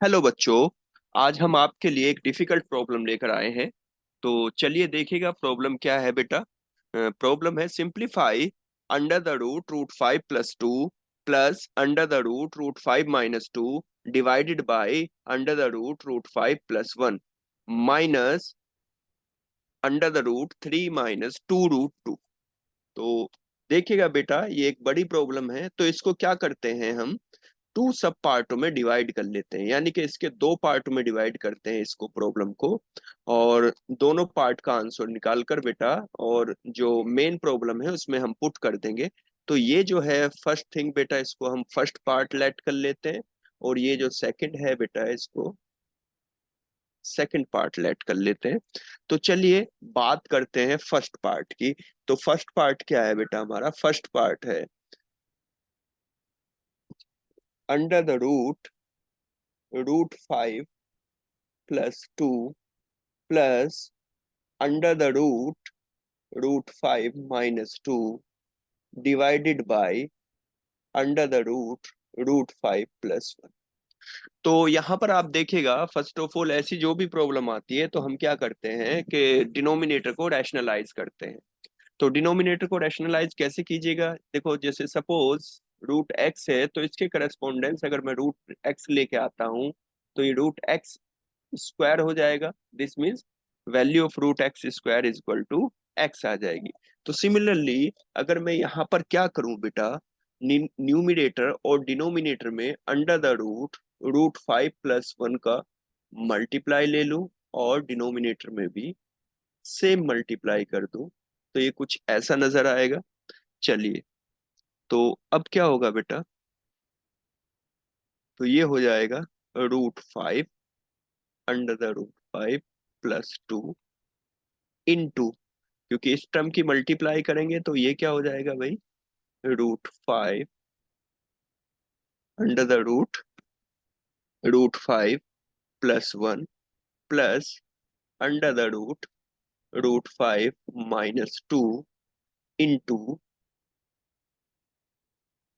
Hello बच्चों। आज हम आपके लिए एक डिफिकल्ट प्रॉब्लम लेकर आए हैं। तो चलिए देखिएगा प्रॉब्लम क्या है बेटा। प्रॉब्लम है simplify under the root root 5 + 2 plus under the root 5 - 2 divided by under the root 5 + 1 minus under the root 3 - 2 √2। तो देखिएगा बेटा, ये एक बड़ी प्रॉब्लम है। तो इसको क्या करते हैं हम, टू सब पार्टों में डिवाइड कर लेते हैं, यानी कि इसके दो पार्ट में डिवाइड करते हैं इसको, प्रॉब्लम को। और दोनों पार्ट का आंसर निकाल कर बेटा, और जो मेन प्रॉब्लम है उसमें हम पुट कर देंगे। तो ये जो है फर्स्ट थिंग बेटा, इसको हम फर्स्ट पार्ट लेट कर लेते हैं। और ये जो सेकंड है बेटा, इसको सेकंड पार्ट लेट कर लेते हैं। तो चलिए बात करते हैं फर्स्ट पार्ट की। तो फर्स्ट पार्ट क्या है बेटा, हमारा फर्स्ट पार्ट है under the root 5 + 2 plus under the root 5 - 2 divided by under the root 5 + 1। तो यहाँ पर आप देखिएगा, फर्स्ट ऑफ ऑल ऐसी जो भी प्रॉब्लम आती है तो हम क्या करते हैं कि डिनोमिनेटर को रैशनलाइज करते हैं। तो डिनोमिनेटर को रैशनलाइज कैसे कीजिएगा, देखो जैसे सपोज रूट एक्स है, तो इसके करस्पॉन्डेंस अगर मैं रूट एक्स लेके आता हूँ तो ये रूट एक्स स्क्वायर हो जाएगा। This means value of root X square is equal to X आ जाएगी। तो सिमिलरली अगर मैं यहाँ पर क्या करूं बेटा, न्यूमिनेटर और डिनोमिनेटर में अंडर द रूट 5 + 1 का मल्टीप्लाई ले लूं और डिनोमिनेटर में भी सेम मल्टीप्लाई कर दूं, तो ये कुछ ऐसा नजर आएगा। चलिए, तो अब क्या होगा बेटा, तो ये हो जाएगा root 5 under the root 5 + 2 into, क्योंकि इस टर्म की मल्टीप्लाई करेंगे तो ये क्या हो जाएगा भाई, root 5 under the root 5 + 1 plus under the root 5 - 2 into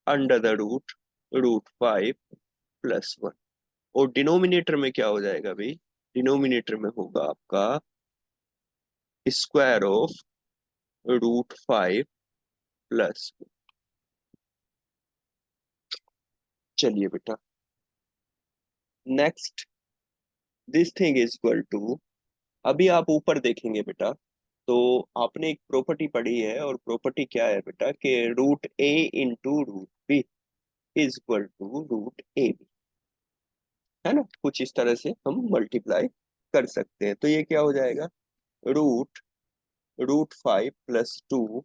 under the root 5 + 1। और डिनोमिनेटर में क्या हो जाएगा भाई, डिनोमिनेटर में होगा आपका स्क्वायर ऑफ रूट 5 + 1। चलिए बेटा, next this thing is equal to, अभी आप ऊपर देखेंगे बेटा, तो आपने एक प्रॉपर्टी पढ़ी है, और प्रॉपर्टी क्या है बेटा कि root a × root b is equal to root ab, है ना। कुछ इस तरह से हम मल्टीप्लाई कर सकते हैं। तो ये क्या हो जाएगा, root root 5 + 2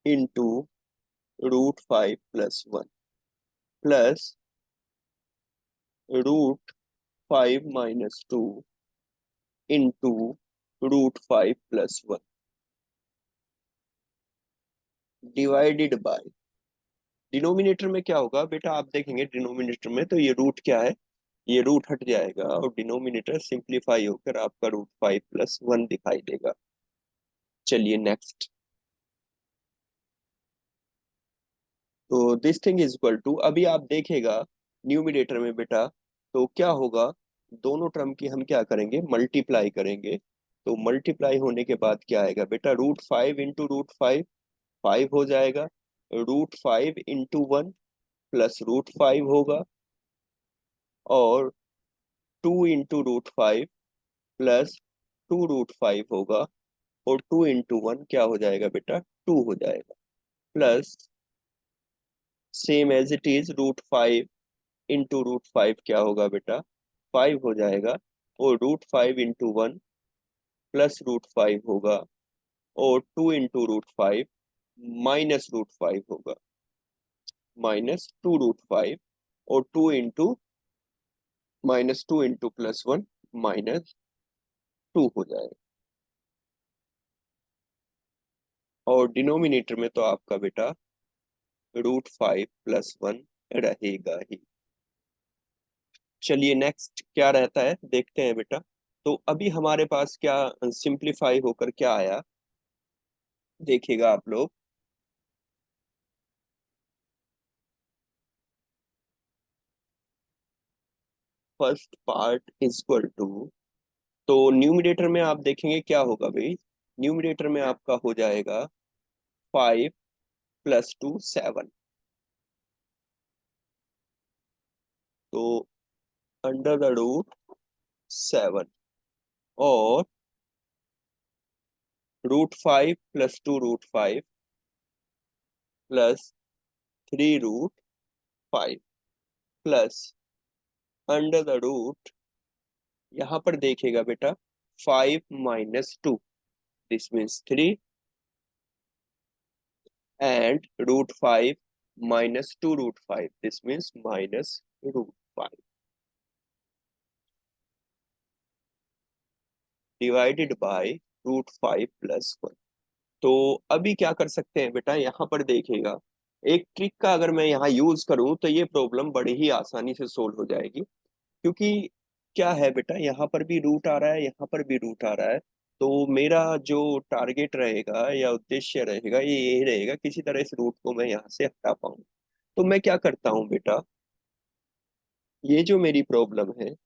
into root 5 + 1 plus root 5 - 2 into root 5 + 1 divided by, denominator में क्या होगा बेटा, आप देखेंगे डिनोमिनेटर में तो ये रूट क्या है, ये रूट हट जाएगा और डिनोमिनेटर सिंप्लीफाई होकर आपका रूट 5 + 1 दिखाई देगा। चलिए नेक्स्ट, तो this thing is equal to, अभी आप देखेगा न्यूमिनेटर में बेटा, तो क्या होगा, दोनों टर्म की हम क्या करेंगे, मल्टीप्लाई करेंगे। तो मल्टीप्लाई होने के बाद क्या आएगा बेटा, रूट 5 × रूट 5 हो जाएगा, रूट 5 × 1 प्लस रूट 5 होगा, और 2 × रूट 5 प्लस 2 √5 होगा, और 2 × 1 क्या हो जाएगा बेटा, 2 हो जाएगा, plus same as it is root 5 × root 5 क्या होगा बेटा, 5 हो जाएगा, और रूट 5 × 1 प्लस रूट 5 होगा, और 2 × रूट 5 माइनस रूट 5 होगा, -2 √5, और -2 × +1 -2 हो जाएगा। और डिनोमिनेटर में तो आपका बेटा रूट 5 + 1 रहेगा ही। चलिए नेक्स्ट क्या रहता है देखते हैं बेटा। तो अभी हमारे पास क्या सिंप्लीफाई होकर क्या आया, देखिएगा आप लोग। First part is equal to, तो न्यूमरेटर में आप देखेंगे क्या होगा भाई, न्यूमरेटर में आपका हो जाएगा 5 + 2 7, तो अंडर द रूट 7 और √5 + 2 √5 plus 3 √5 plus under the root, यहाँ पर देखेगा बेटा 5 - 2, this means 3 and √5 - 2 √5, this means -√5 divided by √5 + 1। तो अभी क्या कर सकते हैं बेटा, यहाँ पर देखिएगा एक ट्रिक का अगर मैं यहाँ यूज करूँ तो ये प्रॉब्लम बड़ी ही आसानी से सोल्व हो जाएगी। क्योंकि क्या है बेटा, यहाँ पर भी रूट आ रहा है, यहाँ पर भी रूट आ रहा है, तो मेरा जो टारगेट रहेगा या उद्देश्य रहेगा ये यही रहेगा, किसी तरह इस रूट को मैं यहाँ से हटा पाऊँ। तो मैं क्या करता हूँ बेटा, ये जो मेरी प्रॉब्लम है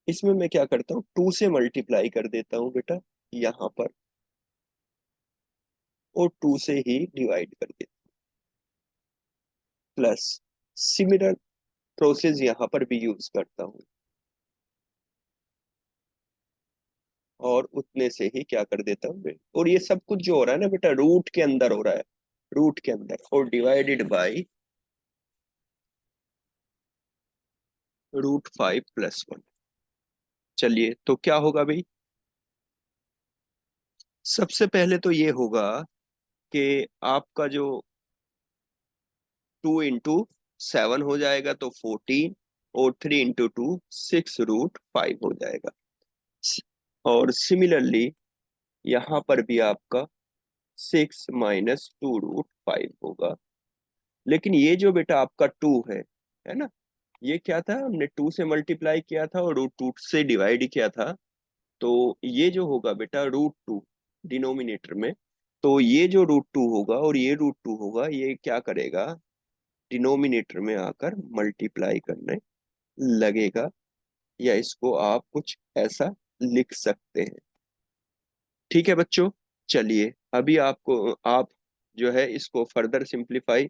इसमें मैं क्या करता हूँ, 2 से मल्टीप्लाई कर देता हूँ बेटा यहाँ पर, और 2 से ही डिवाइड कर देता हूँ, प्लस सिमिलर प्रोसेस यहाँ पर भी यूज करता हूँ, और उतने से ही क्या कर देता हूँ बेटा, और ये सब कुछ जो हो रहा है ना बेटा रूट के अंदर हो रहा है, रूट के अंदर, और डिवाइडेड बाई √5 + 1। चलिए तो क्या होगा भाई, सबसे पहले तो ये होगा कि आपका जो 2 × 7 हो जाएगा तो 14, और 3 × 2 6 √5 हो जाएगा। और सिमिलरली यहाँ पर भी आपका 6 - 2 √5 होगा। लेकिन ये जो बेटा आपका 2 है ना, ये क्या था, हमने 2 से मल्टीप्लाई किया था और √2 से डिवाइड किया था, तो ये जो होगा बेटा √2 डिनोमिनेटर में, तो ये जो √2 होगा और ये √2 होगा, ये क्या करेगा, डिनोमिनेटर में आकर मल्टीप्लाई करने लगेगा, या इसको आप कुछ ऐसा लिख सकते हैं। ठीक है बच्चों, चलिए अभी आपको आप जो है इसको फर्दर सिंप्लीफाई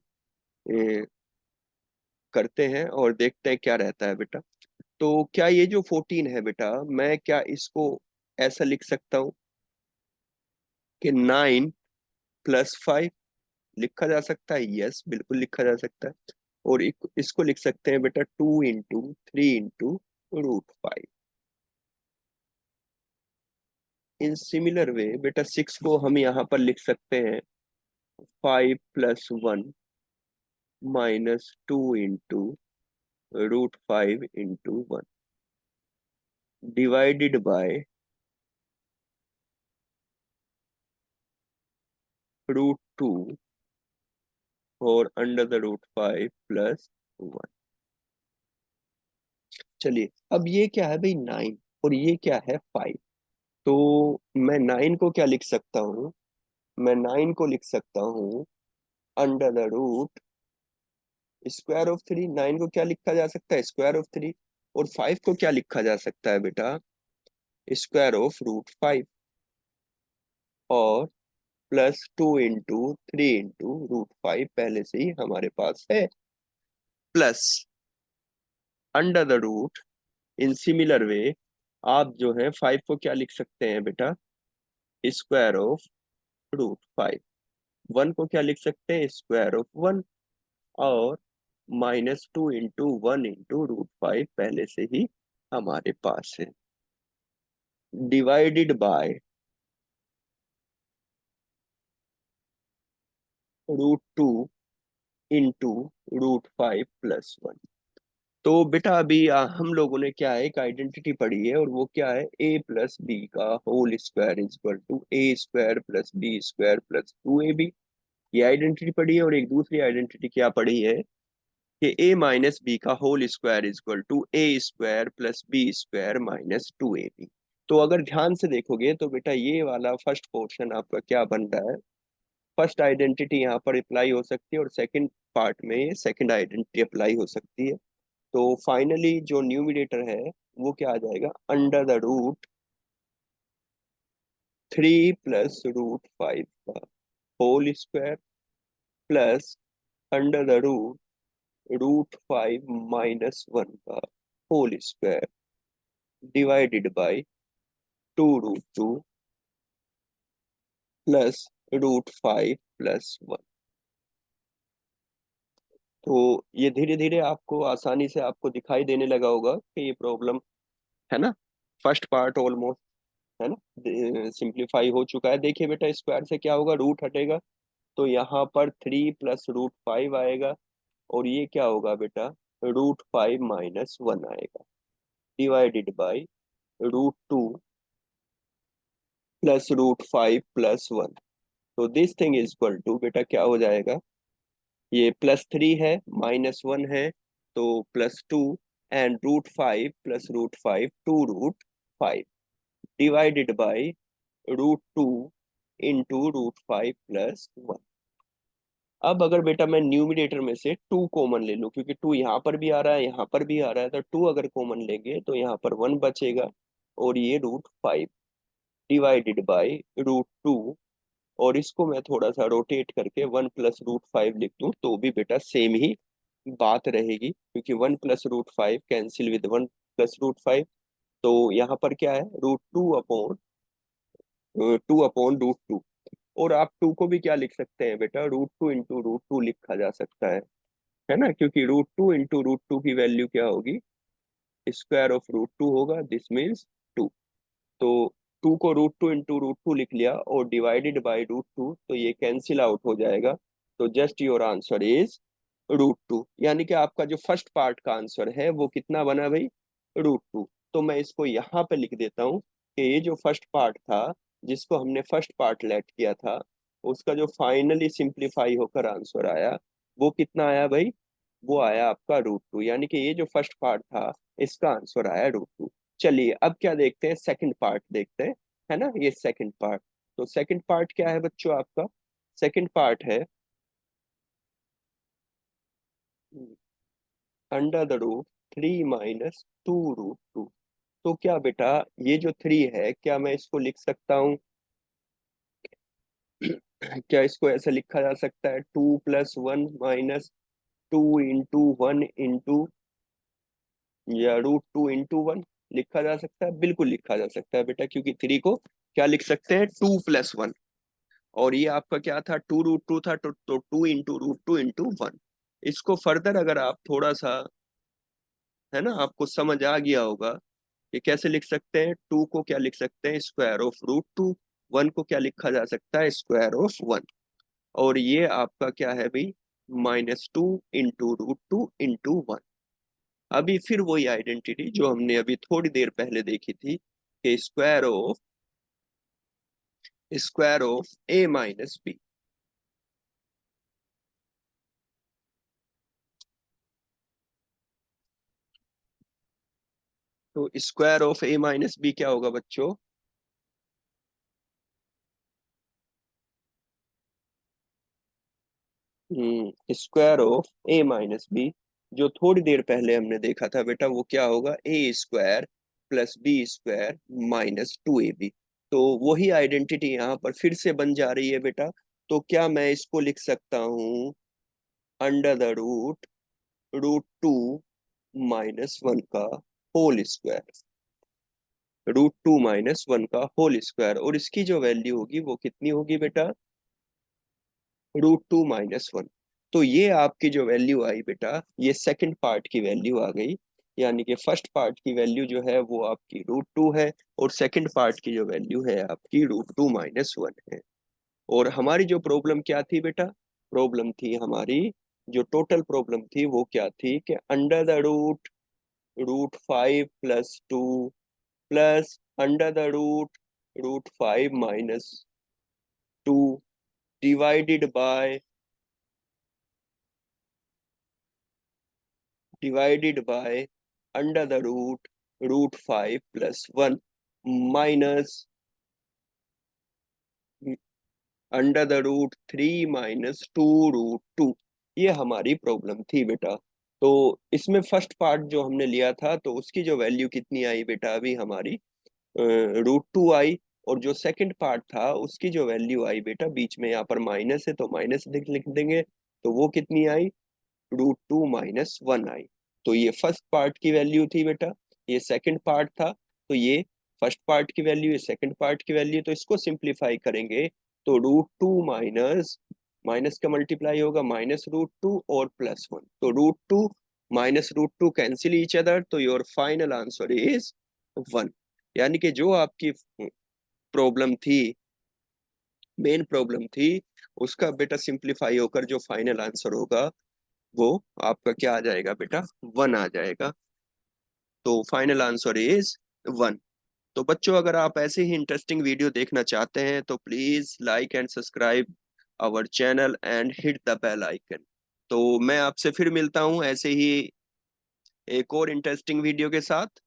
करते हैं और देखते हैं क्या रहता है बेटा। तो क्या ये जो 14 है बेटा, मैं क्या इसको ऐसा लिख सकता हूँ कि 9 + 5 लिखा जा सकता है, यस बिल्कुल लिखा जा सकता है। और इसको लिख सकते हैं बेटा 2 × 3 × √5। इन सिमिलर वे बेटा 6 को हम यहाँ पर लिख सकते हैं 5 + 1 - 2 × √5 × 1 डिवाइडेड बाय √2 और अंडर द √5 + 1। चलिए अब ये क्या है भाई, 9, और ये क्या है 5। तो मैं 9 को क्या लिख सकता हूँ, मैं 9 को लिख सकता हूँ अंडर द रूट √3। 9 को क्या लिखा जा सकता है, √3। और 5 को क्या लिखा जा सकता है बेटा, √5। और +2 × 3 × √5 पहले से ही हमारे पास है, plus under the root, in similar way आप जो है 5 को क्या लिख सकते हैं बेटा, √5। 1 को क्या लिख सकते हैं, √1। और -2 × 1 × √5 पहले से ही हमारे पास है, डिवाइडेड बाय √2 × √5 + 1। तो बेटा अभी हम लोगों ने क्या है, एक आइडेंटिटी पढ़ी है, और वो क्या है, a + b का whole square is equal to a² + b² + 2ab। ये आइडेंटिटी पढ़ी है, और एक दूसरी आइडेंटिटी क्या पढ़ी है कि a - b का whole square is equal to a² + b² - 2ab। तो अगर ध्यान से देखोगे तो बेटा ये वाला फर्स्ट पोर्शन आपका क्या बन रहा है, फर्स्ट आइडेंटिटी यहाँ पर अप्लाई हो सकती है, और सेकंड पार्ट में ये सेकंड आइडेंटिटी अप्लाई हो सकती है। तो फाइनली जो न्यूमिनेटर है वो क्या आ जाएगा, अंडर द रूट 3 + √5 का whole square plus under the √5 - 1 का whole square divided by 2√2 plus √5 + 1। तो ये धीरे धीरे आपको आसानी से आपको दिखाई देने लगा होगा कि ये प्रॉब्लम है ना, फर्स्ट पार्ट ऑलमोस्ट है ना सिंप्लीफाई हो चुका है। देखिए बेटा, स्क्वायर से क्या होगा, रूट हटेगा, तो यहाँ पर 3 + √5 आएगा, और ये क्या होगा बेटा, √5 - 1 आएगा, डिवाइडेड बाई √2 प्लस √5 + 1। तो this thing is equal to बेटा क्या हो जाएगा, ये +3 है, -1 है, तो +2, एंड √5 + √5 2√5 डिवाइडेड बाई √2 इंटू √5 + 1। अब अगर बेटा मैं न्यूमिनेटर में से 2 कॉमन ले लूं, क्योंकि 2 यहाँ पर भी आ रहा है यहाँ पर भी आ रहा है, तो 2 अगर कॉमन लेंगे तो यहाँ पर 1 बचेगा, और ये √5 डिवाइडेड बाई √2, और इसको मैं थोड़ा सा रोटेट करके 1 + √5 लिख दूं तो भी बेटा सेम ही बात रहेगी, क्योंकि 1 + √5 कैंसिल विद 1 + √5। तो यहाँ पर क्या है, √2 और आप 2 को भी क्या लिख सकते हैं बेटा, √2 इंटू √2 लिखा जा सकता है ना, क्योंकि √2 इंटू √2 की वैल्यू क्या होगी, स्क्वायर ऑफ √2 होगा, दिस मीन्स 2। तो 2 को √2 इंटू √2 लिख लिया और डिवाइडेड बाई √2, तो ये कैंसिल आउट हो जाएगा। तो जस्ट योर आंसर इज √2, यानी कि आपका जो फर्स्ट पार्ट का आंसर है वो कितना बना भाई, √2। तो मैं इसको यहाँ पे लिख देता हूँ कि ये जो फर्स्ट पार्ट था, जिसको हमने फर्स्ट पार्ट लेट किया था, उसका जो फाइनली सिंप्लीफाई होकर आंसर आया वो कितना आया भाई, वो आया आपका √2, यानी कि ये जो फर्स्ट पार्ट था इसका आंसर आया √2। चलिए अब क्या देखते हैं, सेकंड पार्ट देखते हैं, है ना, ये सेकंड पार्ट। तो सेकंड पार्ट क्या है बच्चों आपका, सेकंड पार्ट है अंडर द रूट 3 - 2√2। तो क्या बेटा, ये जो 3 है, क्या मैं इसको लिख सकता हूँ, क्या इसको ऐसे लिखा जा सकता है, 2 + 1 -2 × 1 × या √2 × 1 लिखा जा सकता है, बिल्कुल लिखा जा सकता है बेटा, क्योंकि 3 को क्या लिख सकते हैं, 2 + 1, और ये आपका क्या था, 2√2 था, तो 2 × √2 × 1। इसको फर्दर अगर आप थोड़ा सा, है ना, आपको समझ आ गया होगा, ये कैसे लिख सकते हैं, 2 को क्या लिख सकते हैं, स्क्वायर ऑफ √2, 1 को क्या लिखा जा सकता है, स्क्वायर ऑफ 1, और ये आपका क्या है भाई, -2 × √2 × 1। अभी फिर वही आइडेंटिटी जो हमने अभी थोड़ी देर पहले देखी थी, कि स्क्वायर ऑफ a - b। तो स्क्वायर ऑफ a - b क्या होगा बच्चों, स्क्वायर ऑफ a - b, जो थोड़ी देर पहले हमने देखा था बेटा, वो क्या होगा, a² + b² -2ab। तो वही आइडेंटिटी यहाँ पर फिर से बन जा रही है बेटा। तो क्या मैं इसको लिख सकता हूँ, अंडर द √2 - 1 का होल स्क्वायर, √2 - 1 का होल स्क्वायर, और इसकी जो वैल्यू होगी वो कितनी होगी बेटा, √2 - 1। तो ये आपकी जो वैल्यू आई बेटा, ये सेकंड पार्ट की वैल्यू आ गई, यानी कि फर्स्ट पार्ट की वैल्यू जो है वो आपकी √2 है, और सेकंड पार्ट की जो वैल्यू है आपकी √2 - 1 है। और हमारी जो प्रॉब्लम क्या थी बेटा, प्रॉब्लम थी हमारी, जो टोटल प्रॉब्लम थी वो क्या थी, कि under the √5 + 2 plus under the √5 - 2 divided by under the √5 + 1 minus under the √3 - 2√2। ये हमारी प्रॉब्लम थी बेटा। तो इसमें फर्स्ट पार्ट जो हमने लिया था तो उसकी जो वैल्यू कितनी आई बेटा अभी हमारी √2 आई। और जो सेकंड पार्ट था उसकी जो वैल्यू आई बेटा, बीच में यहाँ पर माइनस है तो माइनस लिख देंगे, तो वो कितनी आई, √2 माइनस 1 आई। तो ये फर्स्ट पार्ट की वैल्यू थी बेटा, ये सेकंड पार्ट था, तो ये फर्स्ट पार्ट की वैल्यू, ये सेकंड पार्ट की वैल्यू। तो इसको सिंप्लीफाई करेंगे तो √2 माइनस माइनस का मल्टीप्लाई होगा -√2 और +1, तो √2 माइनस √2 कैंसिल ईच अदर, तो योर फाइनल आंसर इज 1। यानी कि जो आपकी प्रॉब्लम थी, मेन प्रॉब्लम थी, उसका बेटा सिंप्लीफाई होकर जो फाइनल आंसर होगा वो आपका क्या आ जाएगा बेटा, 1 आ जाएगा। तो फाइनल आंसर इज 1। तो बच्चों अगर आप ऐसे ही इंटरेस्टिंग वीडियो देखना चाहते हैं तो please like and subscribe our channel and hit the bell icon. तो मैं आपसे फिर मिलता हूं ऐसे ही एक और इंटरेस्टिंग वीडियो के साथ।